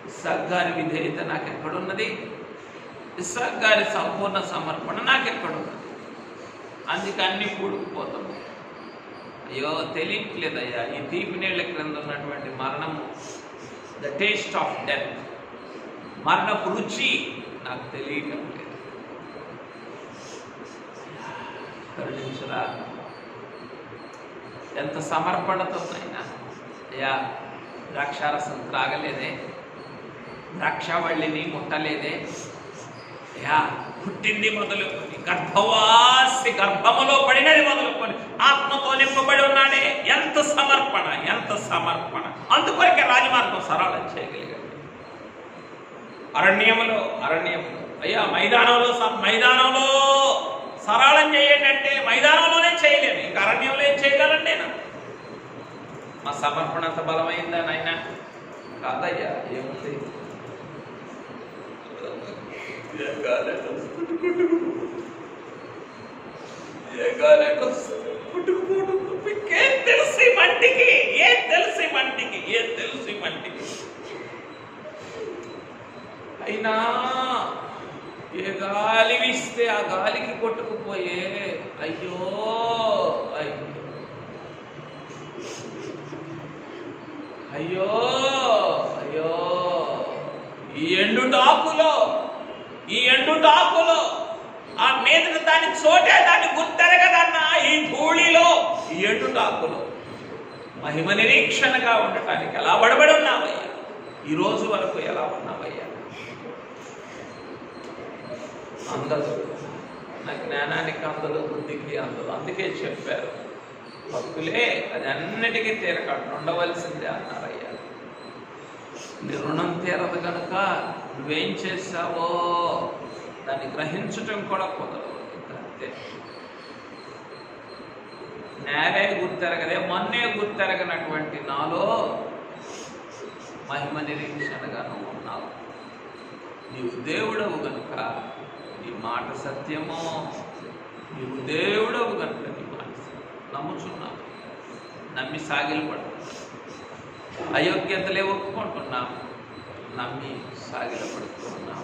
ఇస్సాకు గారి విధేయత నాకెక్కడున్నది? ఇస్సాకు గారి సంపూర్ణ సమర్పణ నాకెక్కడున్నది? అందుకే అన్ని కూడుకుపోతాము. అయ్యో తెలియట్లేదయ్యా, ఈ తీపి నీళ్ళ క్రింద ఉన్నటువంటి మరణము, ద టేస్ట్ ఆఫ్ డెత్, మరణపు రుచి నాకు తెలియటం లేదు. కరుణించరా. ఎంత సమర్పణతో అయినా అయ్యా, ద్రాక్షారసం త్రాగలేదే, ద్రాక్షావళిని ముట్టలేదే అయ్యా, పుట్టింది మొదలుకొని గర్భవాసి గర్భములో పడినది మొదలుకొని ఆత్మతో నింపబడి ఉన్నాడే. ఎంత సమర్పణ, ఎంత సమర్పణ! అందుకొరకే రాజమార్గం సరళం చేయగలిగాడు. అరణ్యములో అయ్యా, మైదానంలో సరళం చేయండి అంటే మైదానంలోనే చేయలేము, ఇంకా అరణ్యంలో ఏం చేయగలను నేను? మా సమర్పణ అంత బలమైందా నాయన? కాదయ్యా, ఏముంది? ఏం తెలుసు మంటికి? అయినా ఏ గాలి వీస్తే ఆ గాలికి కొట్టుకుపోయే అయ్యో అయ్యో అయ్యో ఈ ఎండుటాకులో ఆ మీద దాని చోటే దాన్ని గుర్తెరగదన్నా ఈ ధూళిలో, ఈ ఎండుటాకులో మహిమ నిరీక్షణగా ఉండటానికి ఎలా బడబడి ఉన్నావయ్యా? ఈ రోజు వరకు ఎలా ఉన్నావయ్యా? అందదు, నా జ్ఞానానికి అందదు, బుద్ధికి అందదు. అందుకే చెప్పారు భక్తులే అది అన్నిటికీ తీరకట్టు ఉండవలసిందే అన్నారయ్యా. నీ రుణం తీరదు కనుక నువ్వేం చేశావో దాన్ని గ్రహించటం కూడా కుదరదు. అంతే. నేరే గుర్తెరగదే, మొన్నే గుర్తెరగనటువంటి నాలో మహిమ నిరీక్షణగా నువ్వు ఉన్నావు. నీవు దేవుడవు కనుక నీ మాట సత్యమో, నీవు దేవుడవు కనుక నీ మాట నమ్ముచున్నావు, నమ్మి సాగిలు పడుతున్నావు. అయోగ్యతలే ఒప్పుకుంటున్నాం, నమ్మి సాగిల పడుతూ ఉన్నాం.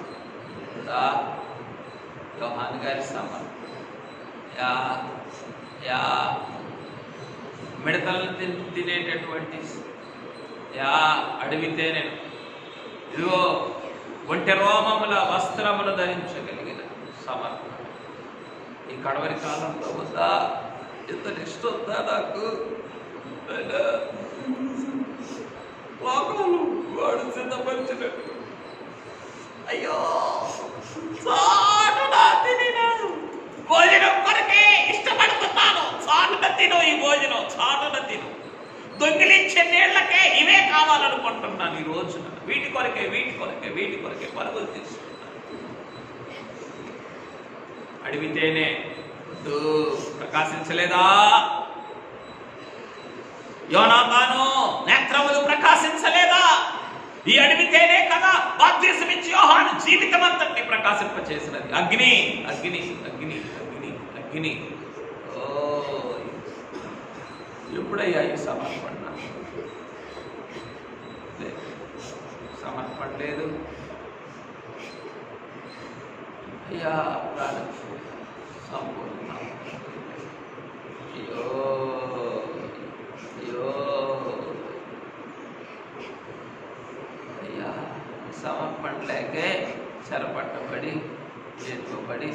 యోహాను గారి సమర్పణ, మిడతలను తినేటటువంటి అడిగితే నేను ఇదిగో ఒంటె రోమముల వస్త్రములు ధరించగలిగిన సమర్పణ ఈ కడవరి కాలంలో వద్దా? ఎంత నిష్ట వద్దా నాకు? లోకములు వాడు సిద్ధపరిచినట్టు అయ్యో చాటునా తినినాను, భోజనం కొరకే ఇష్టపడుతున్నాను. చాటున తిను, ఈ భోజనం చాటున తిను. దొంగిలించే నీళ్లకే ఇవే కావాలనుకుంటున్నాను ఈ రోజున. వీటి కొరకే పరుగులు తీసుకుంటాను. అడిగితేనే ప్రకాశించలేదా? యోనాతాను నేత్రములు ప్రకాశించలేదా? ఈ అడిగితేనే కదా బాప్తిసమిచ్చి యోహాను జీవితం అంతటిని ప్రకాశింపచేసినది. అగ్ని అగ్ని అగ్ని అగ్ని అగ్ని. ఓ ఎప్పుడయ్యా ఈ సమర్పణ? సమర్పణ లేదు అయ్యా. ప్రాణం సంపూర్ణ అయ్యో అయ్యో అయ్యా. సమర్పణ లేకే చెరపట్టబడి చేతుబడి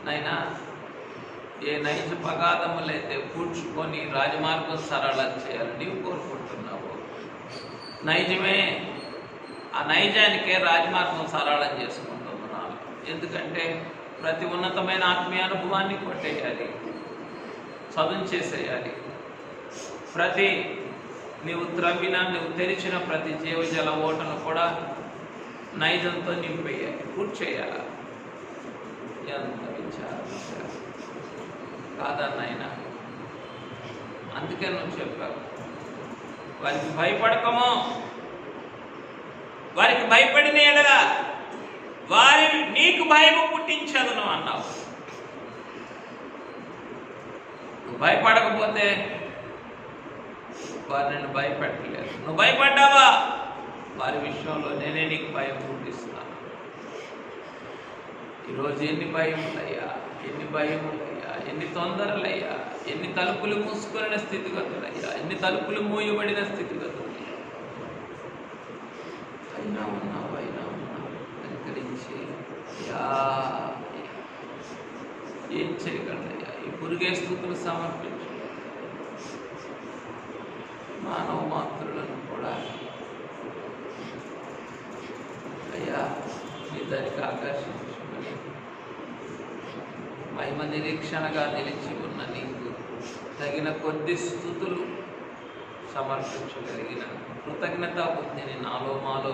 నైనా ఏ నైజ పగాధములైతే పూడ్చుకొని రాజమార్గం సరళం చేయాలని నీవు కోరుకుంటున్నావు. నైజమే, ఆ నైజానికే రాజమార్గం సరళం చేసుకుంటున్నాను. ఎందుకంటే ప్రతి ఉన్నతమైన ఆత్మీయ అనుభవాన్ని కొట్టేయాలి, చదువు చేసేయాలి. ప్రతి నీవు త్రవ్విన, నువ్వు తెరిచిన ప్రతి జీవజల ఓటను కూడా నైజంతో నింపేయాలి, పూర్తి చేయాలి. ఎంత విచారం కాదన్నైనా. అందుకే నువ్వు చెప్పావు వారికి భయపడకమో, వారికి భయపడిన ఎడలా వారి నీకు భయము పుట్టించదును అన్నావు. భయపడకపోతే వారు నిన్ను భయపెట్టలేదు. నువ్వు భయపడ్డావా, వారి విషయంలో నేనే నీకు భయం పుట్టిస్తాను. ఈరోజు ఎన్ని భయములయ్యా, ఎన్ని భయములయ్యా, ఎన్ని తొందరలయ్యా, ఎన్ని తలుపులు మూసుకున్న స్థితిగతులయ్యా, ఎన్ని తలుపులు మూయబడిన స్థితిగతులయ్యా. అయినా ఉన్నావు కనికరించి ఏం చేయగలయ్యా? ఈ పురుగే స్థుతులు సమర్పించు. మానవ మాతృలను కూడా అయ్యా నీ దానికి ఆకర్షించుకుని మహిమ నిరీక్షణగా నిలిచి ఉన్న నీకు తగిన కొద్ది స్థుతులు సమర్పించగలిగిన కృతజ్ఞతా బుద్ధిని నాలో మాలో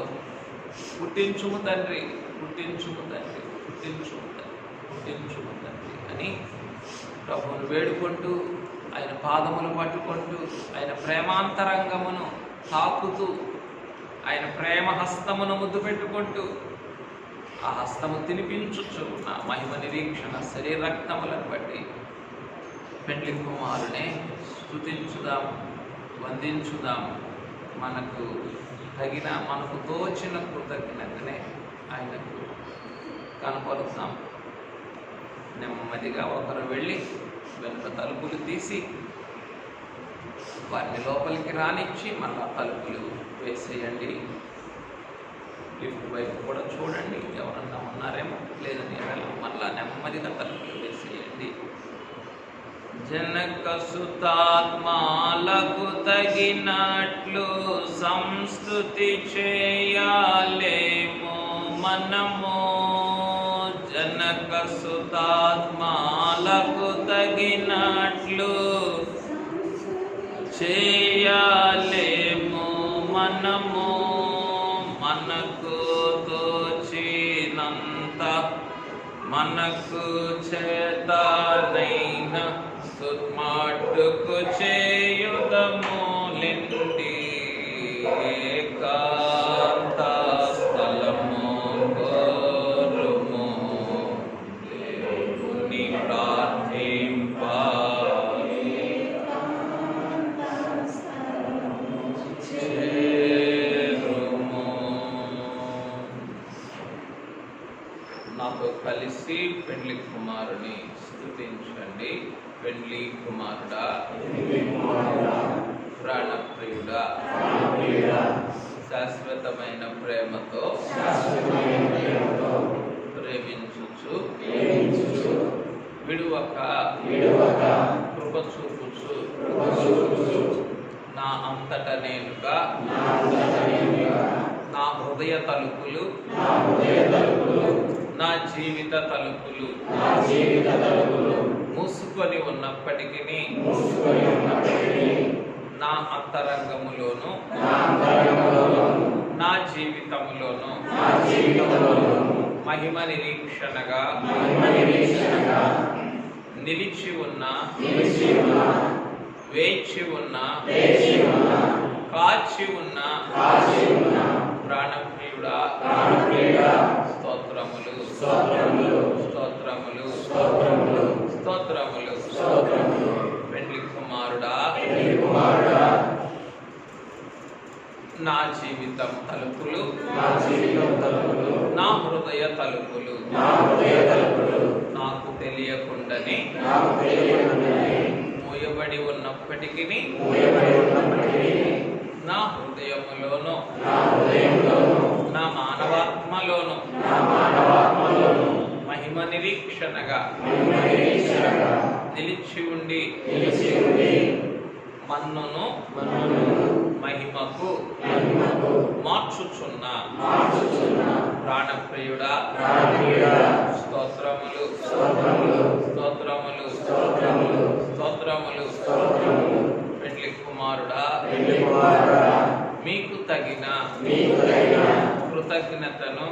పుట్టించుము తండ్రి, పుట్టించుము తండ్రి, పుట్టించుము తండ్రి, పుట్టించుము తండ్రి అని ప్రభువును వేడుకుంటూ, ఆయన పాదములు పట్టుకుంటూ, ఆయన ప్రేమాంతరంగమును తాకుతూ, ఆయన ప్రేమ హస్తమును ముద్దు పెట్టుకుంటూ, ఆ హస్తము తినిపించుచు నా మహిమ నిరీక్షణ శరీర రక్తములను బట్టి పెండ్లి కుమారునే స్తుతించుదాం, వందించుదాం. మనకు తగిన, మనకు తోచిన కృతజ్ఞతనే ఆయనకు కనపరుస్తాం. నెమ్మదిగా ఒకరు వెళ్ళి వెనుక తలుపులు తీసి వారిని లోపలికి రానిచ్చి మళ్ళా తలుపులు వేసేయండి. లిఫ్ట్ వైపు కూడా చూడండి, ఎవరన్నా ఉన్నారేమో, లేదని మళ్ళా నెమ్మదిగా తలుపులు వేసేయండి. జనక సుతాత్మాలకు తగినట్లు సంస్తుతి చేయాలేమో మనము. జనక సుతాత్మాలకు తగినట్లు చేయాలేమో మనము. మనకు తోచినంత, మనకు చేతనైన మట్టుకు చేయుదము లెండి. ఏకాంత స్థలము కోరుము, దేవుని ప్రార్థింప చేరుము. నాతో కలిసి పెండ్లి కుమారుని స్తుతించండి. పెండ్లి కుమారుడా, ప్రాణప్రియుడా, శాశ్వతమైన ప్రేమతో ప్రేమించుచు విడువక కృప చూపుచు నా అంతట నేనుగా నా హృదయ తలుపులు, నా జీవిత తలుపులు మూసుకొని ఉన్నప్పటికీ నా అంతరంగములోను నా జీవితములోను మహిమ నిరీక్షణగా నిలిచి ఉన్న, వేచి ఉన్న, కాచి ఉన్న ప్రాణప్రియుడా, స్తోత్రములు, స్తోత్రములు, స్తోత్రములు. పెండ్లి కుమారుడా, నా జీవితం తలుపులు, నా హృదయ తలుపులు నాకు తెలియకుండానే మూయబడి ఉన్నప్పటికీ నా హృదయములోను నా మానవాత్మలోను మహిమ నిరీక్షణగా నిలిచి ఉండి మన్నును మహిమకు మార్చుచున్న ప్రాణప్రియుడా, స్తోత్రములు, స్తోత్రములు, స్తోత్రములు. పెండ్లి కుమారుడా, మీకు తగిన కృతజ్ఞతను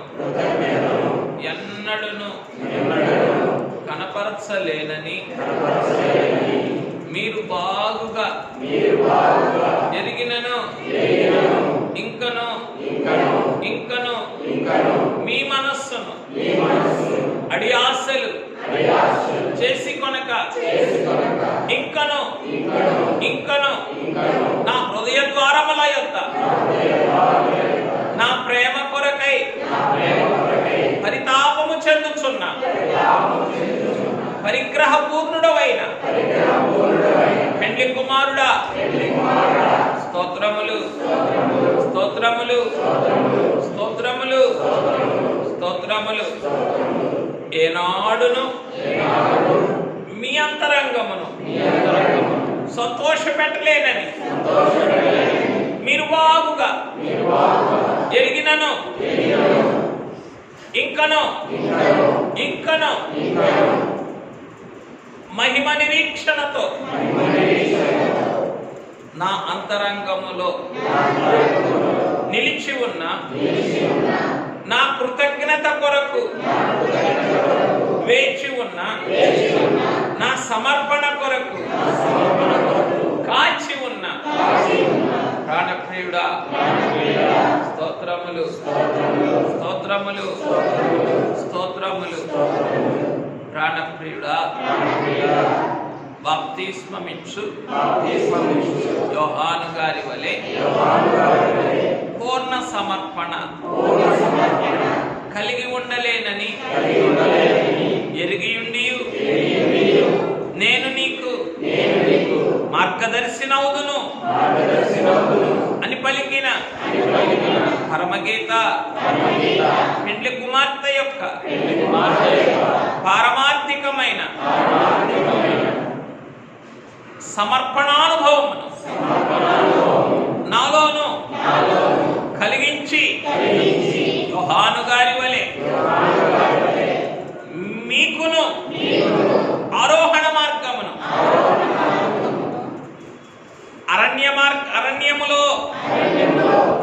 ఎన్నడూను కనపరచలేనని మీరు బాగుగా ఎరిగినను ఇంకను మీ మనస్సును అడి ఆశలు చేసి కొనక ఇంకను చెందుచున్న పరిగ్రహ పూర్ణుడవైన పెండ్లి కుమారుడా స్తోత్రములు స్తోత్రములు స్తోత్రములు స్తోత్రములు. ఏనాడును మీ అంతరంగమును సంతోషపెట్టలేనని మీరు బాగుగా ఎరిగినను ఇంకను మహిమ నిరీక్షణతో నా అంతరంగములో నిలిచి ఉన్న నా కృతజ్ఞత కొరకు వేచి ఉన్న నా సమర్పణ కొరకు కాచి ఉన్న ప్రాణప్రియుడా స్తోత్రములు స్తోత్రములు స్తోత్రములు. ప్రాణప్రియుడా బాప్తిస్మమిచ్చు యోహాను గారి వలె పూర్ణ సమర్పణ కలిగి ఉండలేనని ఎరిగియుండియు నేను నీకు మార్గదర్శినవుదును అని పలికిన పరమగీత పెండ్లి కుమార్తె యొక్క పారమార్థికమైన సమర్పణానుభవమును నాలోను కలిగించి యోహాను గారి వలె మీకును ఆరోహణ మార్గమును అరణ్యములో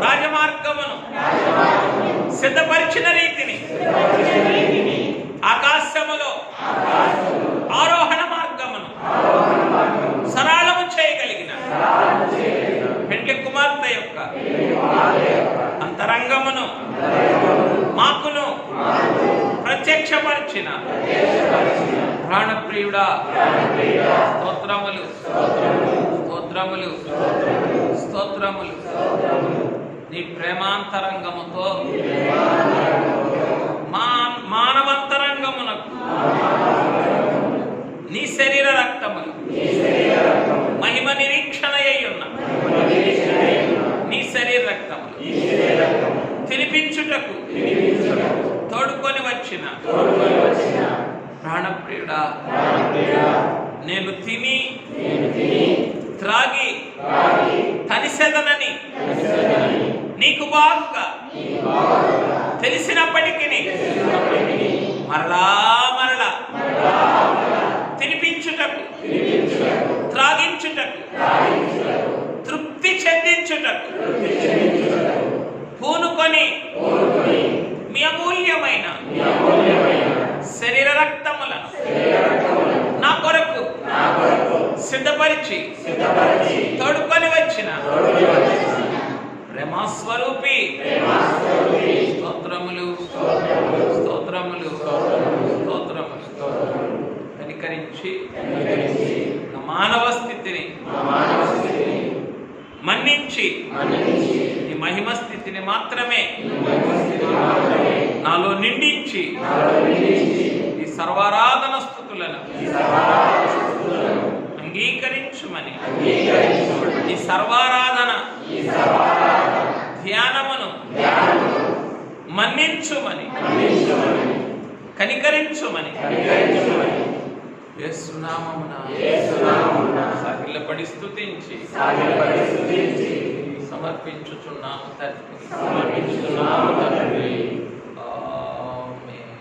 రాజమార్గమును సిద్ధపరిచిన రీతిని ఆకాశములో ఆరోహణ మార్గమును సరళము చేయగలిగిన పెండ్లి కుమార్తె యొక్క అంతరంగమును మాకును ప్రత్యక్షపరిచిన ప్రాణప్రియుడా స్తోత్రములు స్తోత్రములు స్తోత్రములు. నీ ప్రేమాంతరంగముతో మానవంతరంగమునకు నీ శరీర రక్తములు మహిమ నిరీక్షణ అయ్యున్న నీ శరీర రక్తములు తినిపించుటకు తోడుకొని వచ్చిన ప్రాణప్రియుడా నేను తిని త్రాగి తనిసెదనని నీకు బాగా తెలిసినప్పటికీ మరలా తినిపించుటకు త్రాగించుటకు తృప్తి చెందించుటకు పూనుకొని మీ అమూల్యమైన శరీర రక్తములను నా కొరకు సిద్ధపరిచి తోడుకొని వచ్చిన ప్రేమస్వరూపి స్తోత్రములు స్తోత్రములు స్తోత్రములు. కనికరించి నా మానవ స్థితిని మన్నించి ఈ మహిమ స్థితిని మాత్రమే నాలో నిండించి ఈ సర్వారాధన స్థుతులను అంగీకరించుమని ఈ సర్వారాధన ధ్యానమును మన్నించుమని కనికరించుమని యేసునామమున సాగిలపడి స్తుతించి సమర్పించుచున్నాము తండ్రి. ఆమేన్.